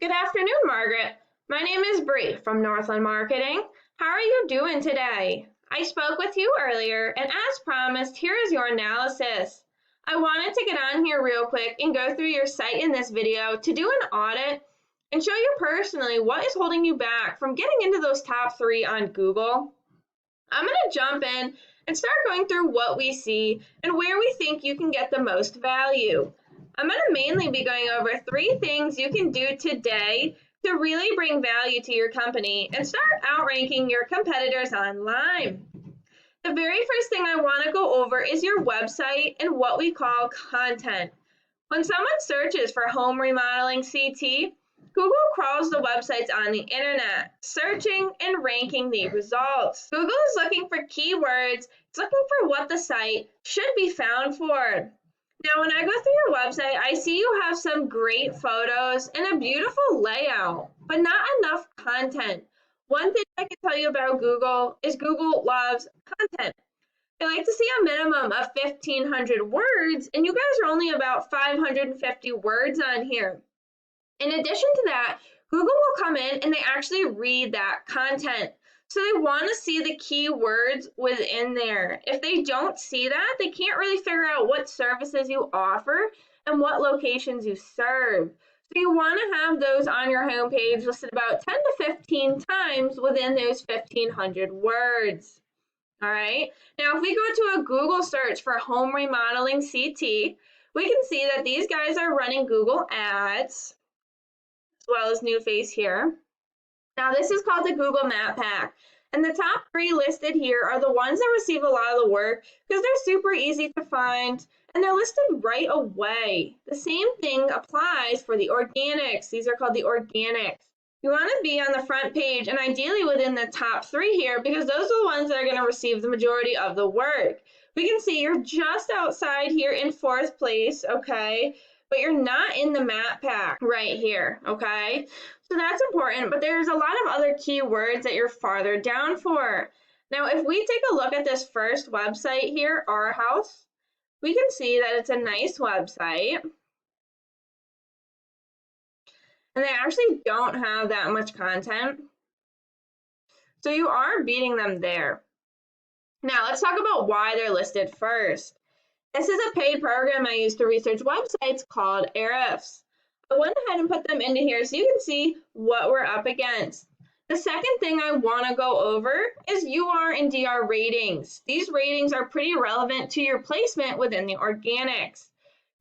Good afternoon, Margaret. My name is Bree from Northland Marketing. How are you doing today? I spoke with you earlier, and as promised, here is your analysis. I wanted to get on here real quick and go through your site in this video to do an audit and show you personally what is holding you back from getting into those top 3 on Google. I'm going to jump in and start going through what we see and where we think you can get the most value. I'm going to mainly be going over 3 things you can do today to really bring value to your company and start outranking your competitors online. The very first thing I want to go over is your website and what we call content. When someone searches for home remodeling CT, Google crawls the websites on the internet, searching and ranking the results. Google is looking for keywords. It's looking for what the site should be found for. Now, when I go through your website, I see you have some great photos and a beautiful layout, but not enough content. One thing I can tell you about Google is Google loves content. They like to see a minimum of 1,500 words, and you guys are only about 550 words on here. In addition to that, Google will come in and they actually read that content. So they want to see the keywords within there. If they don't see that, they can't really figure out what services you offer and what locations you serve. So you want to have those on your homepage listed about 10 to 15 times within those 1,500 words. All right. Now, if we go to a Google search for home remodeling CT, we can see that these guys are running Google ads, as well as new face here. Now this is called the Google Map Pack, and the top 3 listed here are the ones that receive a lot of the work because they're super easy to find and they're listed right away. The same thing applies for the organics. These are called the organics. You want to be on the front page and ideally within the top 3 here because those are the ones that are going to receive the majority of the work. We can see you're just outside here in 4th place, okay? But you're not in the map pack right here, okay? So that's important, but there's a lot of other keywords that you're farther down for. Now, if we take a look at this first website here, Our House, we can see that it's a nice website. And they actually don't have that much content. So you are beating them there. Now, let's talk about why they're listed first. This is a paid program I use to research websites called Ahrefs. I went ahead and put them into here so you can see what we're up against. The second thing I want to go over is UR and DR ratings. These ratings are pretty relevant to your placement within the organics.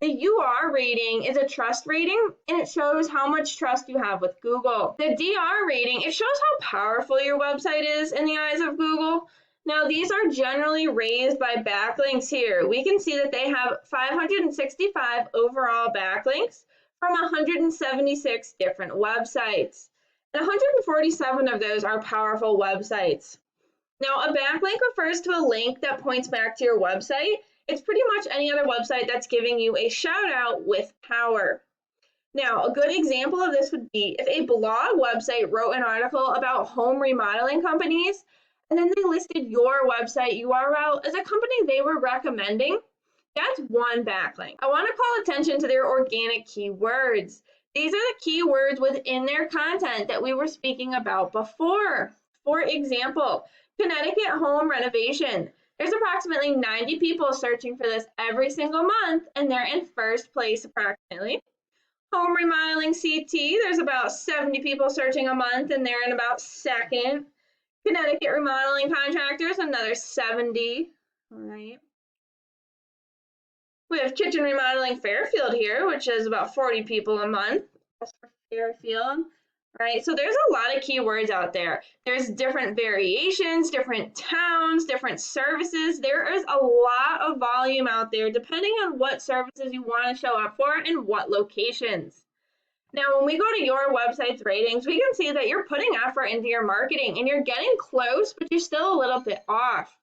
The UR rating is a trust rating and it shows how much trust you have with Google. The DR rating, it shows how powerful your website is in the eyes of Google. Now, these are generally raised by backlinks here. We can see that they have 565 overall backlinks from 176 different websites. And 147 of those are powerful websites. Now, a backlink refers to a link that points back to your website. It's pretty much any other website that's giving you a shout out with power. Now, a good example of this would be if a blog website wrote an article about home remodeling companies, and then they listed your website URL as a company they were recommending, that's one backlink. I want to call attention to their organic keywords. These are the keywords within their content that we were speaking about before. For example, Connecticut home renovation. There's approximately 90 people searching for this every single month, and they're in 1st place approximately. Home remodeling CT, there's about 70 people searching a month, and they're in about 2nd. Connecticut remodeling contractors, another 70. All right. We have kitchen remodeling Fairfield here, which is about 40 people a month. That's for Fairfield. Right, so there's a lot of keywords out there. There's different variations, different towns, different services. There is a lot of volume out there depending on what services you want to show up for and what locations. Now, when we go to your website's ratings, we can see that you're putting effort into your marketing and you're getting close, but you're still a little bit off.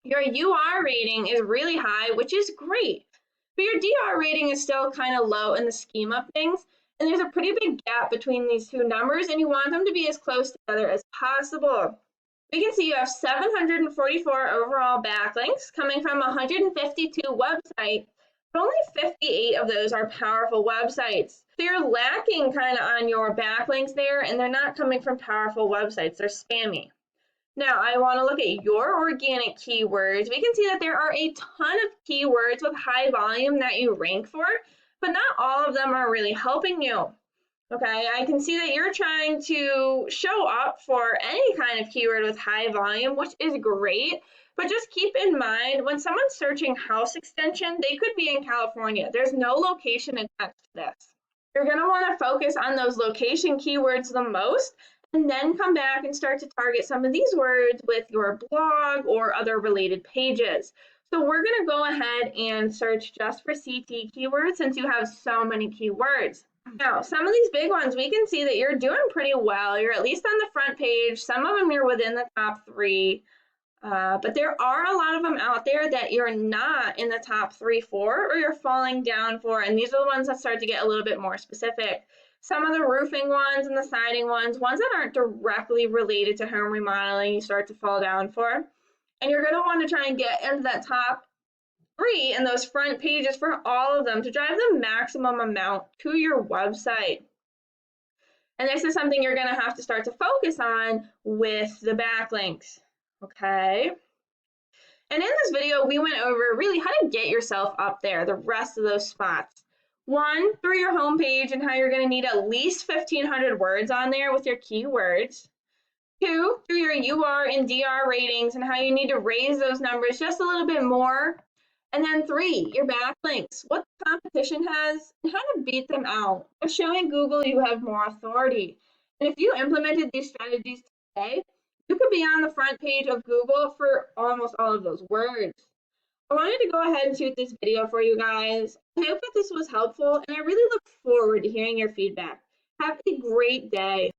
Your UR rating is really high, which is great, but your DR rating is still kind of low in the scheme of things. And there's a pretty big gap between these 2 numbers, and you want them to be as close together as possible. We can see you have 744 overall backlinks coming from 152 websites, but only 58 of those are powerful websites. So you're lacking kind of on your backlinks there, and they're not coming from powerful websites. They're spammy. Now, I want to look at your organic keywords. We can see that there are a ton of keywords with high volume that you rank for, but not all of them are really helping you. Okay, I can see that you're trying to show up for any kind of keyword with high volume, which is great. But just keep in mind when someone's searching house extension, they could be in California. There's no location attached to this. You're going to want to focus on those location keywords the most, and then come back and start to target some of these words with your blog or other related pages. So we're going to go ahead and search just for CT keywords since you have so many keywords. Now, some of these big ones, we can see that you're doing pretty well. You're at least on the front page. Some of them you're within the top 3. But there are a lot of them out there that you're not in the top 3 for, or you're falling down for. And these are the ones that start to get a little bit more specific. Some of the roofing ones and the siding ones that aren't directly related to home remodeling, you start to fall down for. And you're going to want to try and get into that top 3 in those front pages for all of them to drive the maximum amount to your website. And this is something you're going to have to start to focus on with the backlinks. Okay. And in this video, we went over really how to get yourself up there, the rest of those spots. 1, through your homepage and how you're going to need at least 1,500 words on there with your keywords. 2, through your UR and DR ratings and how you need to raise those numbers just a little bit more. And then 3, your backlinks, what the competition has and how to beat them out. By showing Google you have more authority. And if you implemented these strategies today, you could be on the front page of Google for almost all of those words. I wanted to go ahead and shoot this video for you guys. I hope that this was helpful, and I really look forward to hearing your feedback. Have a great day.